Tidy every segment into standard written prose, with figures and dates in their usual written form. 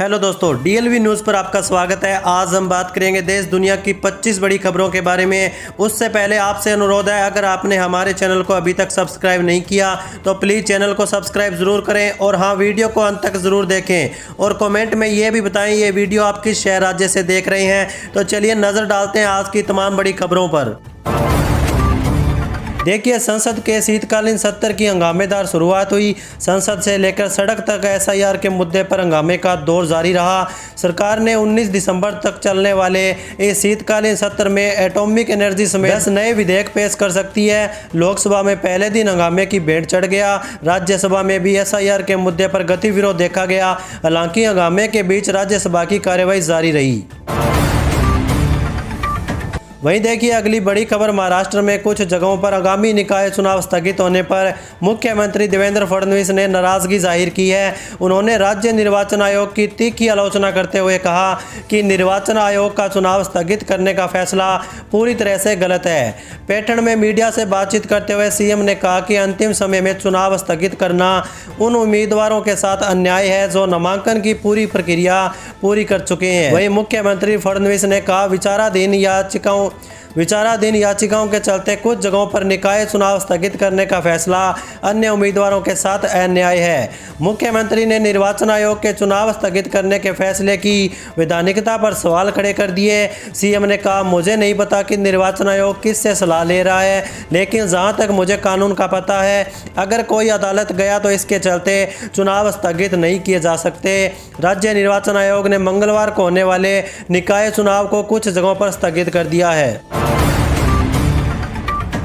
Hello दोस्तों, डीएलवी news पर आपका स्वागत है। आज हम बात करेंगे देश दुनिया की 25 बड़ी खबरों के बारे में। उससे पहले आपसे अनुरोध है, अगर आपने हमारे चैनल को अभी तक सब्सक्राइब नहीं किया तो प्लीज़ चैनल को सब्सक्राइब ज़रूर करें और हाँ, वीडियो को अंत तक ज़रूर देखें और कमेंट में ये भी बताएं ये वीडियो आप किस शहर राज्य से देख रहे हैं। तो चलिए नज़र डालते हैं आज की तमाम बड़ी खबरों पर। देखिए, संसद के शीतकालीन सत्र की हंगामेदार शुरुआत हुई। संसद से लेकर सड़क तक एसआईआर के मुद्दे पर हंगामे का दौर जारी रहा। सरकार ने 19 दिसंबर तक चलने वाले इस शीतकालीन सत्र में एटॉमिक एनर्जी समेत 10 नए विधेयक पेश कर सकती है। लोकसभा में पहले दिन हंगामे की भेंट चढ़ गया। राज्यसभा में भी एसआईआर के मुद्दे पर गतिविरोध देखा गया। हालांकि हंगामे के बीच राज्यसभा की कार्यवाही जारी रही। वहीं देखिए अगली बड़ी खबर, महाराष्ट्र में कुछ जगहों पर आगामी निकाय चुनाव स्थगित होने पर मुख्यमंत्री देवेंद्र फडणवीस ने नाराजगी जाहिर की है। उन्होंने राज्य निर्वाचन आयोग की तीखी आलोचना करते हुए कहा कि निर्वाचन आयोग का चुनाव स्थगित करने का फैसला पूरी तरह से गलत है। पैठण में मीडिया से बातचीत करते हुए सीएम ने कहा कि अंतिम समय में चुनाव स्थगित करना उन उम्मीदवारों के साथ अन्याय है जो नामांकन की पूरी प्रक्रिया पूरी कर चुके हैं। वहीं मुख्यमंत्री फडणवीस ने कहा विचाराधीन याचिकाओं के चलते कुछ जगहों पर निकाय चुनाव स्थगित करने का फैसला अन्य उम्मीदवारों के साथ अन्याय है। मुख्यमंत्री ने निर्वाचन आयोग के चुनाव स्थगित करने के फैसले की वैधानिकता पर सवाल खड़े कर दिए। सीएम ने कहा, मुझे नहीं पता कि निर्वाचन आयोग किससे सलाह ले रहा है, लेकिन जहां तक मुझे कानून का पता है, अगर कोई अदालत गया तो इसके चलते चुनाव स्थगित नहीं किए जा सकते। राज्य निर्वाचन आयोग ने मंगलवार को होने वाले निकाय चुनाव को कुछ जगहों पर स्थगित कर दिया है।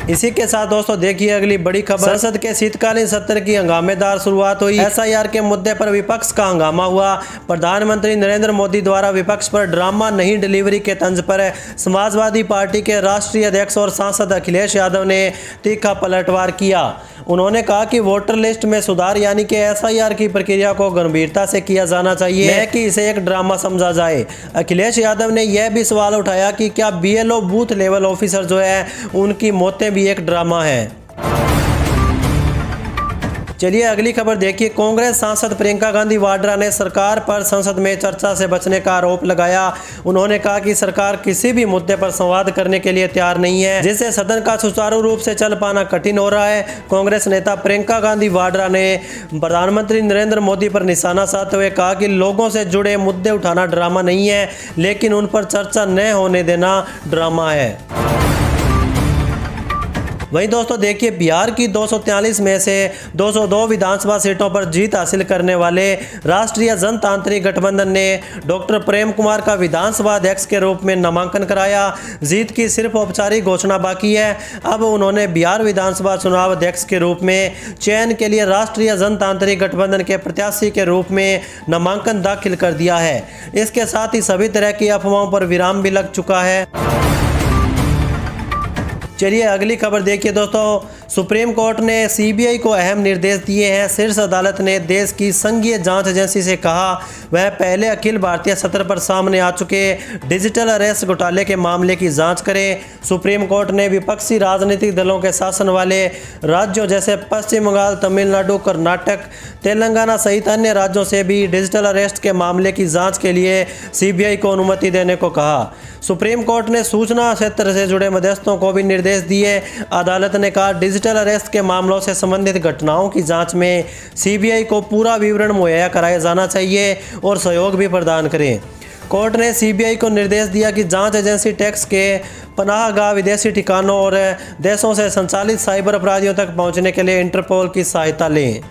इसी के साथ दोस्तों देखिए अगली बड़ी खबर, संसद के शीतकालीन सत्र की हंगामेदार शुरुआत हुई। एसआईआर के मुद्दे पर विपक्ष का हंगामा हुआ। प्रधानमंत्री नरेंद्र मोदी द्वारा विपक्ष पर ड्रामा नहीं डिलीवरी के तंज पर समाजवादी पार्टी के राष्ट्रीय अध्यक्ष और सांसद अखिलेश यादव ने तीखा पलटवार किया। उन्होंने कहा कि वोटर लिस्ट में सुधार यानी कि एसआईआर की प्रक्रिया को गंभीरता से किया जाना चाहिए, न कि इसे एक ड्रामा समझा जाए। अखिलेश यादव ने यह भी सवाल उठाया कि क्या बीएलओ बूथ लेवल ऑफिसर जो है उनकी मौतें भी एक ड्रामा है। चलिए अगली खबर देखिए, कांग्रेस सांसद प्रियंका गांधी वाड्रा ने सरकार पर संसद में चर्चा से बचने का आरोप लगाया। उन्होंने कहा कि सरकार किसी भी मुद्दे पर संवाद करने के लिए तैयार नहीं है, जिससे सदन का सुचारू रूप से चल पाना कठिन हो रहा है। कांग्रेस नेता प्रियंका गांधी वाड्रा ने प्रधानमंत्री नरेंद्र मोदी पर निशाना साधते हुए कहा कि लोगों से जुड़े मुद्दे उठाना ड्रामा नहीं है, लेकिन उन पर चर्चा न होने देना ड्रामा है। वहीं दोस्तों देखिए, बिहार की 243 में से 202 विधानसभा सीटों पर जीत हासिल करने वाले राष्ट्रीय जनतांत्रिक गठबंधन ने डॉक्टर प्रेम कुमार का विधानसभा अध्यक्ष के रूप में नामांकन कराया। जीत की सिर्फ औपचारिक घोषणा बाकी है। अब उन्होंने बिहार विधानसभा चुनाव अध्यक्ष के रूप में चयन के लिए राष्ट्रीय जनतांत्रिक गठबंधन के प्रत्याशी के रूप में नामांकन दाखिल कर दिया है। इसके साथ ही सभी तरह की अफवाहों पर विराम भी लग चुका है। चलिए अगली खबर देखिए दोस्तों, सुप्रीम कोर्ट ने सीबीआई को अहम निर्देश दिए हैं। शीर्ष अदालत ने देश की संघीय जांच एजेंसी से कहा वह पहले अखिल भारतीय सत्र पर सामने आ चुके डिजिटल अरेस्ट घोटाले के मामले की जांच करे। सुप्रीम कोर्ट ने विपक्षी राजनीतिक दलों के शासन वाले राज्यों जैसे पश्चिम बंगाल, तमिलनाडु, कर्नाटक, तेलंगाना सहित अन्य राज्यों से भी डिजिटल अरेस्ट के मामले की जाँच के लिए सीबीआई को अनुमति देने को कहा। सुप्रीम कोर्ट ने सूचना क्षेत्र से जुड़े मध्यस्थों को भी निर्देश दिए। अदालत ने कहा डिजिटल अरेस्ट के मामलों से संबंधित घटनाओं की जांच में सीबीआई को पूरा विवरण मुहैया कराया जाना चाहिए और सहयोग भी प्रदान करें। कोर्ट ने सीबीआई को निर्देश दिया कि जांच एजेंसी टैक्स के पनाहगाह, विदेशी ठिकानों और देशों से संचालित साइबर अपराधियों तक पहुंचने के लिए इंटरपोल की सहायता लें।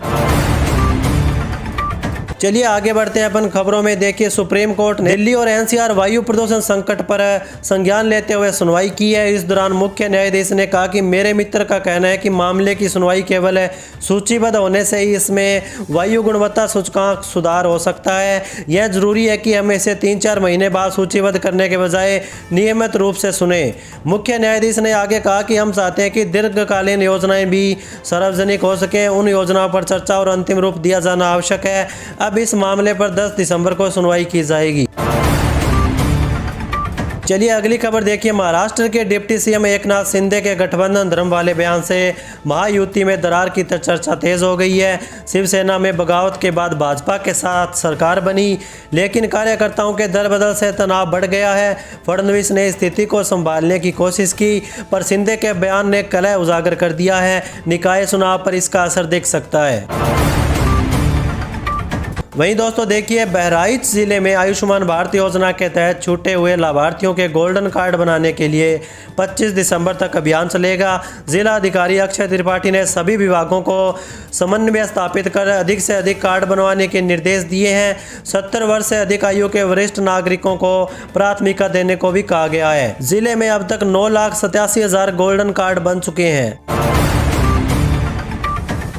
चलिए आगे बढ़ते हैं अपन खबरों में। देखिए, सुप्रीम कोर्ट ने दिल्ली और एनसीआर वायु प्रदूषण संकट पर संज्ञान लेते हुए सुनवाई की है। इस दौरान मुख्य न्यायाधीश ने कहा कि मेरे मित्र का कहना है कि मामले की सुनवाई केवल सूचीबद्ध होने से ही इसमें वायु गुणवत्ता सूचकांक सुधार हो सकता है। यह जरूरी है कि हम इसे 3-4 महीने बाद सूचीबद्ध करने के बजाय नियमित रूप से सुने। मुख्य न्यायाधीश ने आगे कहा कि हम चाहते हैं कि दीर्घकालीन योजनाएं भी सार्वजनिक हो सके। उन योजनाओं पर चर्चा और अंतिम रूप दिया जाना आवश्यक है। अब इस मामले पर 10 दिसंबर को सुनवाई की जाएगी। चलिए अगली खबर देखिए। महाराष्ट्र के डिप्टी सीएम एकनाथ शिंदे के गठबंधन धर्म वाले बयान से महायुति में दरार की चर्चा तेज हो गई है। शिवसेना में बगावत के बाद भाजपा के साथ सरकार बनी, लेकिन कार्यकर्ताओं के दल बदल से तनाव बढ़ गया है। फडणवीस ने स्थिति को संभालने की कोशिश की, पर शिंदे के बयान ने कलह उजागर कर दिया है। निकाय चुनाव पर इसका असर दिख सकता है। वहीं दोस्तों देखिए, बहराइच जिले में आयुष्मान भारत योजना के तहत छूटे हुए लाभार्थियों के गोल्डन कार्ड बनाने के लिए 25 दिसंबर तक अभियान चलेगा। जिला अधिकारी अक्षय त्रिपाठी ने सभी विभागों को समन्वय स्थापित कर अधिक से अधिक कार्ड बनवाने के निर्देश दिए हैं। 70 वर्ष से अधिक आयु के वरिष्ठ नागरिकों को प्राथमिकता देने को भी कहा गया है। जिले में अब तक 9,87,000 गोल्डन कार्ड बन चुके हैं।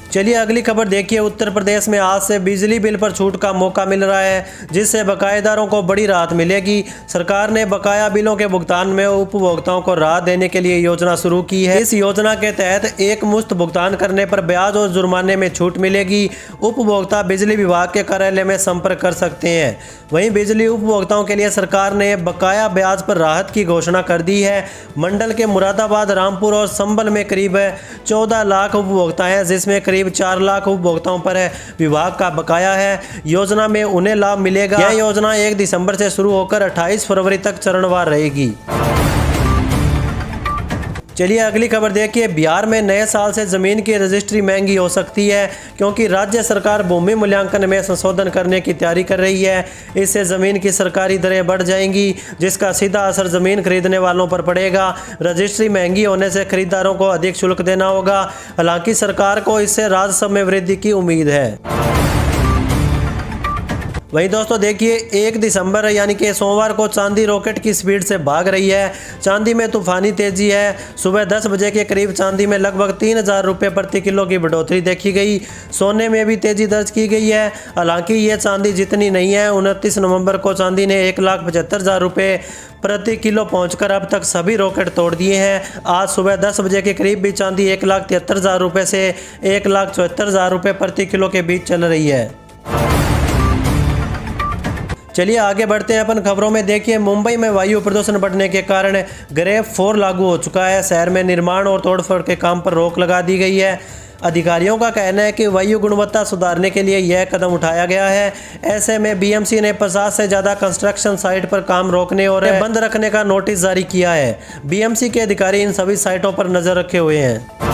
चलिए अगली खबर देखिए। उत्तर प्रदेश में आज से बिजली बिल पर छूट का मौका मिल रहा है, जिससे बकायेदारों को बड़ी राहत मिलेगी। सरकार ने बकाया बिलों के भुगतान में उपभोक्ताओं को राहत देने के लिए योजना शुरू की है। इस योजना के तहत एक मुश्त भुगतान करने पर ब्याज और जुर्माने में छूट मिलेगी। उपभोक्ता बिजली विभाग के कार्यालय में संपर्क कर सकते हैं। वहीं बिजली उपभोक्ताओं के लिए सरकार ने बकाया ब्याज पर राहत की घोषणा कर दी है। मंडल के मुरादाबाद, रामपुर और संभल में करीब 14 लाख उपभोक्ता हैं, जिसमें करीब 4 लाख उपभोक्ताओं पर विभाग का बकाया है। योजना में उन्हें लाभ मिलेगा। यह योजना 1 दिसंबर से शुरू होकर 28 फरवरी तक चरणवार रहेगी। चलिए अगली खबर देखिए। बिहार में नए साल से जमीन की रजिस्ट्री महंगी हो सकती है, क्योंकि राज्य सरकार भूमि मूल्यांकन में संशोधन करने की तैयारी कर रही है। इससे जमीन की सरकारी दरें बढ़ जाएंगी, जिसका सीधा असर जमीन खरीदने वालों पर पड़ेगा। रजिस्ट्री महंगी होने से खरीदारों को अधिक शुल्क देना होगा। हालांकि सरकार को इससे राजस्व में वृद्धि की उम्मीद है। वहीं दोस्तों देखिए, 1 दिसंबर यानी कि सोमवार को चांदी रॉकेट की स्पीड से भाग रही है। चांदी में तूफानी तेजी है। सुबह 10 बजे के करीब चांदी में लगभग 3,000 रुपये प्रति किलो की बढ़ोतरी देखी गई। सोने में भी तेजी दर्ज की गई है। हालांकि ये चांदी जितनी नहीं है। 29 नवंबर को चांदी ने 1,75,000 रुपये प्रति किलो पहुंचकर अब तक सभी रॉकेट तोड़ दिए हैं। आज सुबह 10 बजे के करीब भी चांदी 1,73,000 रुपये से 1,74,000 रुपये प्रति किलो के बीच चल रही है। चलिए आगे बढ़ते हैं अपन खबरों में। देखिए, मुंबई में वायु प्रदूषण बढ़ने के कारण ग्रेफ 4 लागू हो चुका है। शहर में निर्माण और तोड़फोड़ के काम पर रोक लगा दी गई है। अधिकारियों का कहना है कि वायु गुणवत्ता सुधारने के लिए यह कदम उठाया गया है। ऐसे में बीएमसी ने 50 से ज़्यादा कंस्ट्रक्शन साइट पर काम रोकने और बंद रखने का नोटिस जारी किया है। बीएमसी के अधिकारी इन सभी साइटों पर नज़र रखे हुए हैं।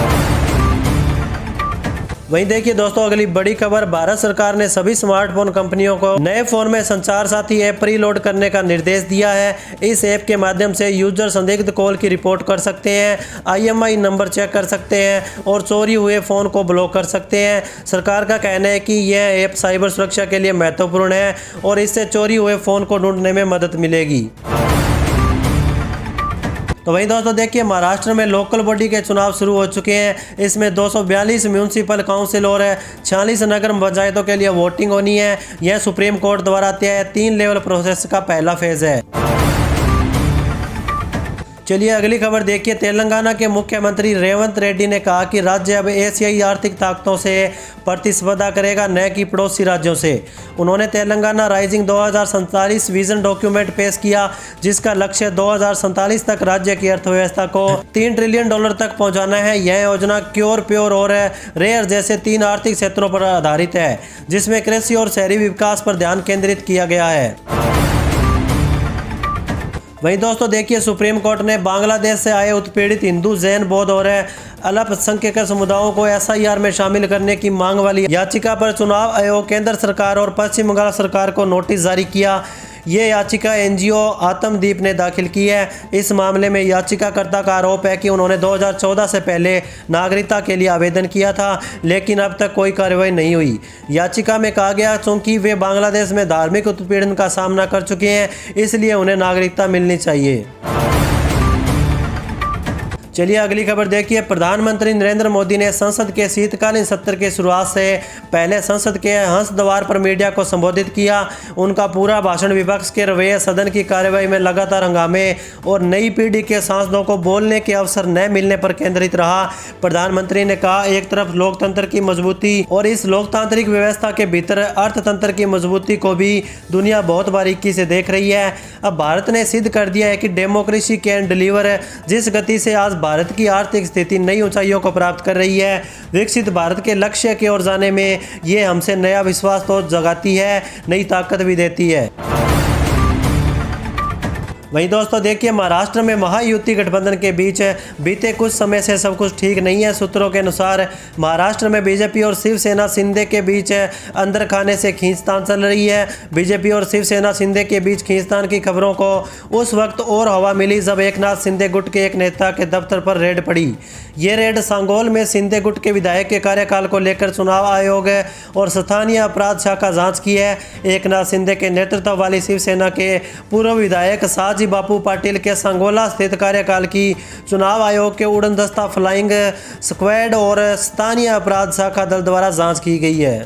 वहीं देखिए दोस्तों, अगली बड़ी खबर। भारत सरकार ने सभी स्मार्टफोन कंपनियों को नए फोन में संचार साथी ऐप प्रीलोड करने का निर्देश दिया है। इस ऐप के माध्यम से यूजर संदिग्ध कॉल की रिपोर्ट कर सकते हैं, IMEI नंबर चेक कर सकते हैं और चोरी हुए फ़ोन को ब्लॉक कर सकते हैं। सरकार का कहना है कि यह ऐप साइबर सुरक्षा के लिए महत्वपूर्ण है और इससे चोरी हुए फ़ोन को ढूंढने में मदद मिलेगी। तो वहीं दोस्तों देखिए, महाराष्ट्र में लोकल बॉडी के चुनाव शुरू हो चुके हैं। इसमें 242 म्यूनसिपल काउंसिल और 46 नगर पंचायतों के लिए वोटिंग होनी है। यह सुप्रीम कोर्ट द्वारा तय 3 लेवल प्रोसेस का पहला फेज है। चलिए अगली खबर देखिए। तेलंगाना के मुख्यमंत्री रेवंत रेड्डी ने कहा कि राज्य अब एशियाई आर्थिक ताकतों से प्रतिस्पर्धा करेगा, न कि पड़ोसी राज्यों से। उन्होंने तेलंगाना राइजिंग 2047 विजन डॉक्यूमेंट पेश किया, जिसका लक्ष्य 2047 तक राज्य की अर्थव्यवस्था को $3 ट्रिलियन तक पहुंचाना है। यह योजना क्योर, प्योर और रेयर जैसे 3 आर्थिक क्षेत्रों पर आधारित है, जिसमें कृषि और शहरी विकास पर ध्यान केंद्रित किया गया है। वहीं दोस्तों देखिए, सुप्रीम कोर्ट ने बांग्लादेश से आए उत्पीड़ित हिंदू, जैन, बौद्ध और अल्पसंख्यक समुदायों को SIR में शामिल करने की मांग वाली याचिका पर चुनाव आयोग, केंद्र सरकार और पश्चिम बंगाल सरकार को नोटिस जारी किया। ये याचिका NGO आत्मदीप ने दाखिल की है। इस मामले में याचिकाकर्ता का आरोप है कि उन्होंने 2014 से पहले नागरिकता के लिए आवेदन किया था, लेकिन अब तक कोई कार्रवाई नहीं हुई। याचिका में कहा गया क्योंकि वे बांग्लादेश में धार्मिक उत्पीड़न का सामना कर चुके हैं, इसलिए उन्हें नागरिकता मिलनी चाहिए। चलिए अगली खबर देखिए। प्रधानमंत्री नरेंद्र मोदी ने संसद के शीतकालीन सत्र की शुरुआत से पहले संसद के हंस द्वार पर मीडिया को संबोधित किया। उनका पूरा भाषण विपक्ष के रवैये, सदन की कार्यवाही में लगातार हंगामे और नई पीढ़ी के सांसदों को बोलने के अवसर न मिलने पर केंद्रित रहा। प्रधानमंत्री ने कहा, एक तरफ लोकतंत्र की मजबूती और इस लोकतांत्रिक व्यवस्था के भीतर अर्थतंत्र की मजबूती को भी दुनिया बहुत बारीकी से देख रही है। अब भारत ने सिद्ध कर दिया है कि डेमोक्रेसी कैन डिलीवर। जिस गति से आज भारत की आर्थिक स्थिति नई ऊंचाइयों को प्राप्त कर रही है, विकसित भारत के लक्ष्य की ओर जाने में ये हमसे नया विश्वास तो जगाती है, नई ताकत भी देती है। वहीं दोस्तों देखिए, महाराष्ट्र में महायुति गठबंधन के बीच बीते कुछ समय से सब कुछ ठीक नहीं है। सूत्रों के अनुसार महाराष्ट्र में बीजेपी और शिवसेना शिंदे के बीच अंदर खाने से खींचतान चल रही है। बीजेपी और शिवसेना शिंदे के बीच खींचतान की खबरों को उस वक्त और हवा मिली जब एकनाथ शिंदे गुट के एक नेता के दफ्तर पर रेड पड़ी। ये रेड सांगोल में शिंदे गुट के विधायक के कार्यकाल को लेकर चुनाव आयोग और स्थानीय अपराध शाखा जांच की है। एकनाथ शिंदे के नेतृत्व वाली शिवसेना के पूर्व विधायक साजी बापू पाटिल के सांगोला स्थित कार्यकाल की चुनाव आयोग के उड़नदस्ता फ्लाइंग स्क्वाड और स्थानीय अपराध शाखा दल द्वारा जांच की गई है।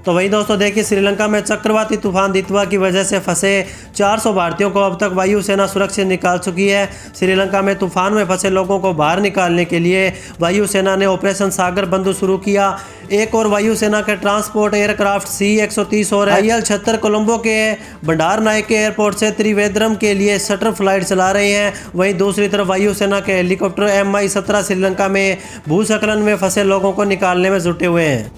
तो वही दोस्तों देखिए, श्रीलंका में चक्रवाती तूफान दितवा की वजह से फंसे 400 भारतीयों को अब तक वायुसेना सुरक्षित निकाल चुकी है। श्रीलंका में तूफान में फंसे लोगों को बाहर निकालने के लिए वायुसेना ने ऑपरेशन सागर बंधु शुरू किया। एक और वायुसेना के ट्रांसपोर्ट एयरक्राफ्ट C-130 और IL-76 कोलंबो के भंडार नायके एयरपोर्ट से त्रिवेंद्रम के लिए शटर फ्लाइट चला रहे हैं। वहीं दूसरी तरफ वायुसेना के हेलीकॉप्टर MI-17 श्रीलंका में भूस्खलन में फंसे लोगों को निकालने में जुटे हुए हैं।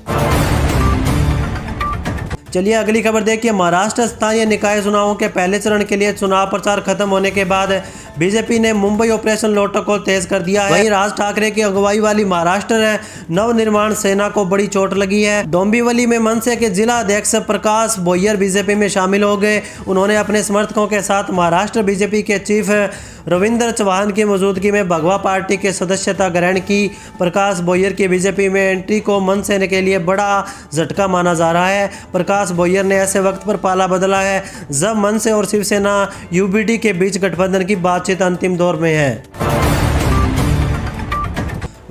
चलिए अगली खबर देखिए। महाराष्ट्र स्थानीय निकाय चुनावों के पहले चरण के लिए चुनाव प्रचार खत्म होने के बाद बीजेपी ने मुंबई ऑपरेशन लोटो को तेज कर दिया है। वहीं राज ठाकरे की अगुवाई वाली महाराष्ट्र नवनिर्माण सेना को बड़ी चोट लगी है। डोंबिवली में मनसे के जिला अध्यक्ष प्रकाश बोयर बीजेपी में शामिल हो गए। उन्होंने अपने समर्थकों के साथ महाराष्ट्र बीजेपी के चीफ रविंद्र चौहान की मौजूदगी में भगवा पार्टी के सदस्यता ग्रहण की। प्रकाश बोयर की बीजेपी में एंट्री को मनसे के लिए बड़ा झटका माना जा रहा है। प्रकाश बोयर ने ऐसे वक्त पर पाला बदला है जब मनसे और शिवसेना UBD के बीच गठबंधन की बातचीत अंतिम दौर में है।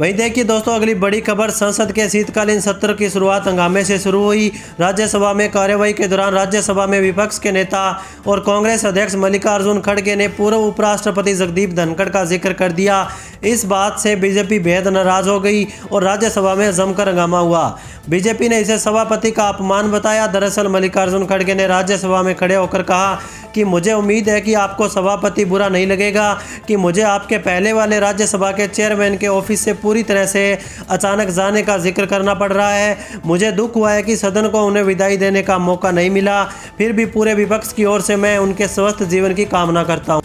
वहीं देखिए दोस्तों, अगली बड़ी खबर, संसद के शीतकालीन सत्र की शुरुआत हंगामे से शुरू हुई। राज्यसभा में कार्यवाही के दौरान राज्यसभा में विपक्ष के नेता और कांग्रेस अध्यक्ष मल्लिकार्जुन खड़गे ने पूर्व उपराष्ट्रपति जगदीप धनखड़ का जिक्र कर दिया। इस बात से बीजेपी बेहद नाराज हो गई और राज्यसभा में जमकर हंगामा हुआ। बीजेपी ने इसे सभापति का अपमान बताया। दरअसल मल्लिकार्जुन खड़गे ने राज्यसभा में खड़े होकर कहा कि मुझे उम्मीद है कि आपको सभापति बुरा नहीं लगेगा कि मुझे आपके पहले वाले राज्यसभा के चेयरमैन के ऑफिस से पूरी तरह से अचानक जाने का जिक्र करना पड़ रहा है। मुझे दुख हुआ है कि सदन को उन्हें विदाई देने का मौका नहीं मिला। फिर भी पूरे विपक्ष की ओर से मैं उनके स्वस्थ जीवन की कामना करता हूं।